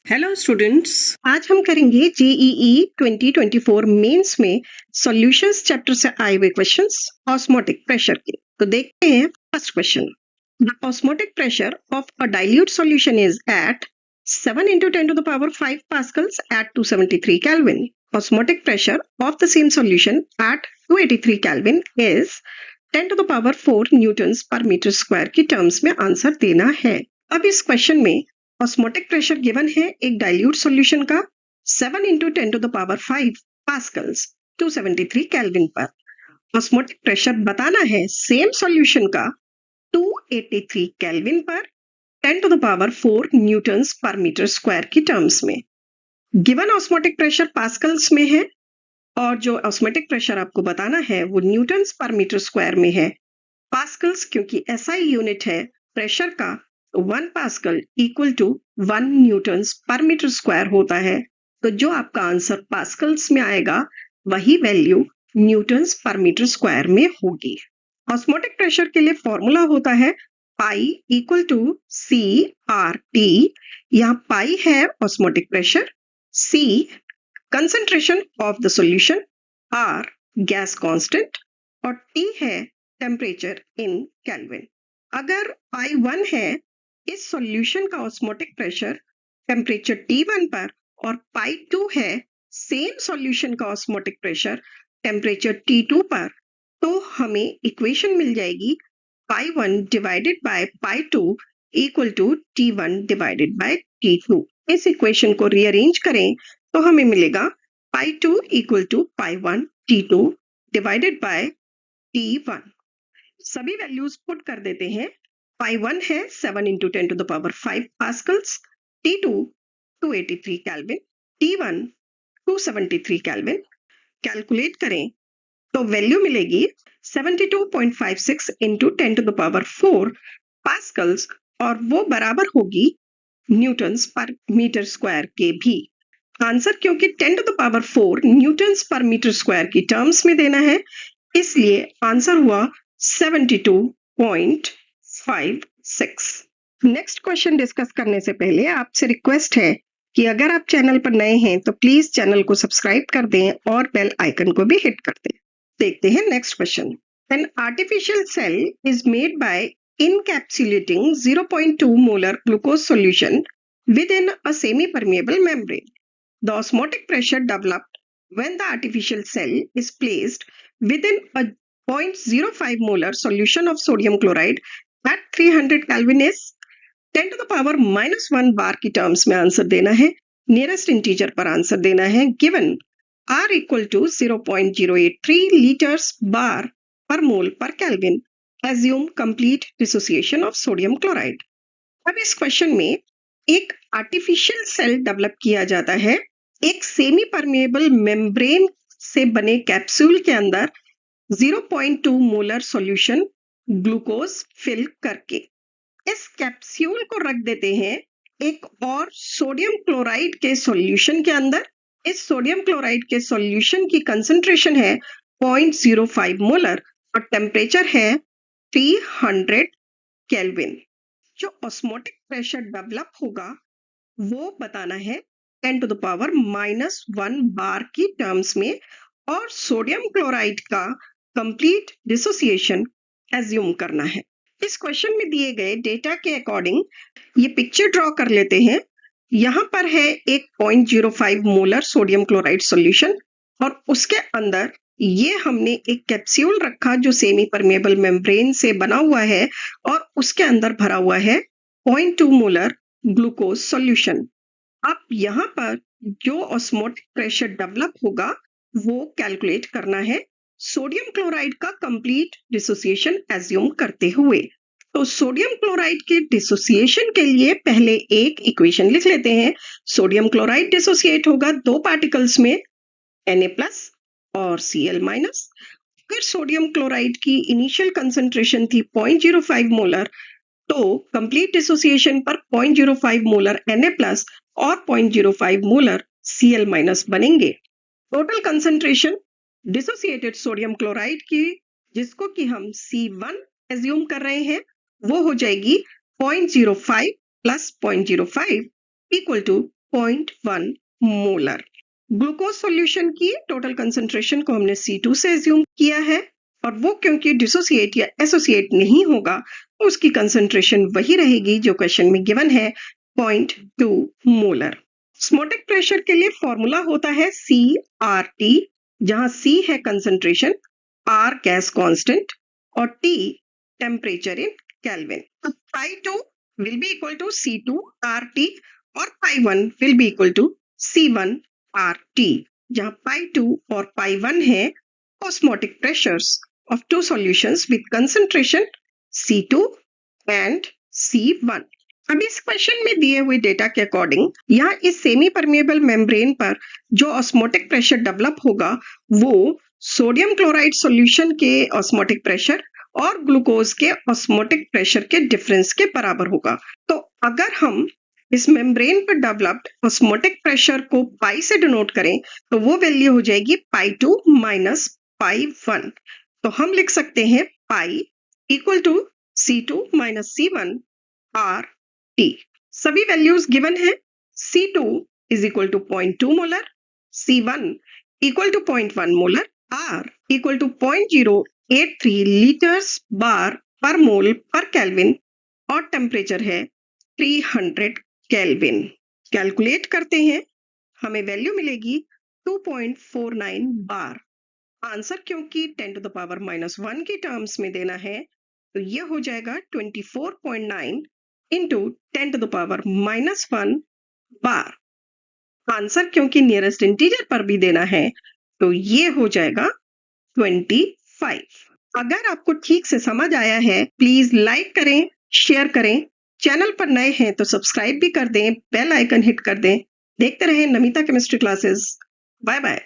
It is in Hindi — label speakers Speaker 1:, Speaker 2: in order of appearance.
Speaker 1: हेलो स्टूडेंट्स, आज हम करेंगे जेईई 2024 मेंस में सॉल्यूशंस चैप्टर से आए हुए क्वेश्चंस ऑस्मोटिक प्रेशर के। तो देखते हैं first question. The osmotic pressure of a dilute solution is at 7 into 10 to the power 5 pascals at 273 Kelvin. Osmotic pressure of the same solution at 283 Kelvin is 10 to the power 4 Newton's per metre square की टर्म्स में आंसर देना है। अब इस क्वेश्चन में ऑस्मोटिक प्रेशर गिवन है एक डाइल्यूट सॉल्यूशन का 7 into 10 to the power 5 pascals 273 kelvin पर। ऑस्मोटिक प्रेशर बताना है सेम सॉल्यूशन का 283 केल्विन पर 10 to the power 4 Newton's per metre square की टर्म्स में। गिवन ऑस्मोटिक प्रेशर पास्कल्स में है और जो ऑस्मोटिक प्रेशर आपको बताना है वो न्यूटन्स पर मीटर स्क्वायर में है। पास्कल्स क्योंकि एसआई यूनिट है प्रेशर का, 1 pascal equal to 1 Newton's per metre square होता है। तो जो आपका आंसर पास्कल्स में आएगा वही value newtons per metre square में होगी। ऑस्मोटिक प्रेशर के लिए फॉर्मूला होता है pi equal to C R T. यहाँ पाई है osmotic pressure, C concentration of the solution, R gas constant और टी है टेम्परेचर इन केल्विन। अगर I1 है इस सॉल्यूशन का ऑस्मोटिक प्रेशर टेम्परेचर T1 पर और पाई2 है सेम सॉल्यूशन का ऑस्मोटिक प्रेशर टेम्परेचर T2 पर, तो हमें इक्वेशन मिल जाएगी pi one divided by pi two equal to T1 divided by T2। इस इक्वेशन को रीअरेंज करें तो हमें मिलेगा pi two equal to pi one T2 divided by T1। सभी वैल्यूज पुट कर देते हैं। पाई1 है 7 into 10 to the power 5 pascals, T2 283 kelvin, T1 273 kelvin. Calculate करें तो वैल्यू मिलेगी 72.56 into 10 to the power 4 Pascal's और वो बराबर होगी न्यूटन्स पर मीटर स्क्वायर के भी। आंसर क्योंकि 10 to the power 4 Newton's per metre square की टर्म्स में देना है, इसलिए आंसर हुआ 72.56। नेक्स्ट क्वेश्चन डिस्कस करने से पहले आपसे रिक्वेस्ट है कि अगर आप चैनल पर नए हैं तो प्लीज चैनल को सब्सक्राइब कर दें और बेल आइकन को भी हिट कर दें। देखते हैं next question. An artificial cell is made by encapsulating 0.2 molar glucose solution within a semi-permeable membrane. The osmotic pressure developed when the artificial cell is placed within a 0.05 molar solution of sodium chloride at 300 Kelvin is 10 to the power -1 बार की टर्म्स में आंसर देना है। नियरेस्ट इंटीजर पर आंसर देना है। Given R equal to 0.083 litres bar per mole per kelvin. Assume complete dissociation of sodium chloride. अब इस क्वेश्चन में एक आर्टिफिशियल सेल डेवलप किया जाता है एक सेमी परमेएबल मेम्ब्रेन से बने कैप्सूल के अंदर 0.2 मोलर सॉल्यूशन ग्लूकोज फिल करके। इस कैप्सूल को रख देते हैं एक और सोडियम क्लोराइड के सॉल्यूशन के अंदर। इस सोडियम क्लोराइड के सॉल्यूशन की कंसंट्रेशन है 0.05 मोलर और टेम्परेचर है 300 केल्विन। जो ऑस्मोटिक प्रेशर डेवलप होगा वो बताना है 10 to the power -1 बार की टर्म्स में और सोडियम क्लोराइड का कंप्लीट डिसोसिएशन एज्यूम करना है। इस क्वेश्चन में दिए गए डेटा के अकॉर्डिंग ये पिक्चर ड्रॉ कर लेते हैं। यहाँ पर है एक 0.05 मोलर सोडियम क्लोराइड सॉल्यूशन और उसके अंदर ये हमने एक कैप्सूल रखा जो सेमी परमेएबल मेम्ब्रेन से बना हुआ है और उसके अंदर भरा हुआ है 0.2 मोलर ग्लूकोज सॉल्यूशन। अब यहाँ पर जो ऑस्मोटिक प्रेशर डेवलप होगा वो कैलकुलेट करना है सोडियम क्लोराइड का कंप्लीट डिसोसिएशन एज्यूम करते हुए। तो सोडियम क्लोराइड के डिसोसिएशन के लिए पहले एक इक्वेशन लिख लेते हैं। सोडियम क्लोराइड डिसोसिएट होगा दो पार्टिकल्स में Na+ और Cl-। अगर सोडियम क्लोराइड की इनिशियल कंसंट्रेशन थी 0.05 मोलर तो कंप्लीट डिसोसिएशन पर 0.05 मोलर Na+ और 0.05 मोलर Cl- बनेंगे। Total concentration dissociated sodium chloride की, जिसको कि हम C1 एज्यूम कर रहे हैं, वो हो जाएगी 0.05 + 0.05 equal to 0.1 molar. Glucose solution की टोटल कंसंट्रेशन को हमने C2 से एज्यूम किया है, और वो क्योंकि डिसोसिएट या एसोसिएट नहीं होगा, तो उसकी कंसंट्रेशन वही रहेगी जो क्वेश्चन में गिवन है, 0.2 मोलर। ऑस्मोटिक प्रेशर के लिए फॉर्मूला होता है CRT, जहां C है कंसंट्रेशन, R गैस कांस्टेंट और T टेम्परेचर इन केल्विन। तो pi2 will be equal to C2 RT और pi1 will be equal to C1 RT, जहां pi2 और pi1 है osmotic pressures of two solutions with concentration C2 and C1। अब इस क्वेश्चन में दिए हुए डेटा के अकॉर्डिंग यहाँ इस सेमी परमिएबल मेम्ब्रेन पर जो ऑस्मोटिक प्रेशर डेवलप होगा वो सोडियम क्लोराइड सॉल्यूशन के ऑस्मोटिक प्रेशर और ग्लूकोज के ऑस्मोटिक प्रेशर के डिफरेंस के बराबर होगा। तो अगर हम इस मेम्ब्रेन पर डेवलप्ड ऑस्मोटिक प्रेशर को पाई से डिनोट करें तो वो वैल्यू हो जाएगी pi2 माइनस pi1। तो हम लिख सकते हैं pi equal to C2 minus C1 RT। सभी वैल्यूज गिवन है। C2 is equal to 0.2 molar, C1 equal to 0.1 molar, R equal to 0.083 litres bar per mole per kelvin और टेम्परेचर है 300 केल्विन। कैलकुलेट करते हैं, हमें वैल्यू मिलेगी 2.49 बार। आंसर क्योंकि 10 टू द पावर -1 की टर्म्स में देना है, तो ये हो जाएगा 24.9 into 10 to the power -1 bar. Answer क्योंकि नियरेस्ट इंटीजर पर भी देना है, तो ये हो जाएगा 25। अगर आपको ठीक से समझ आया है, प्लीज लाइक करें, शेयर करें। चैनल पर नए हैं तो सब्सक्राइब भी कर दें, बेल आइकन हिट कर दें। देखते रहें Namita chemistry classes. Bye bye.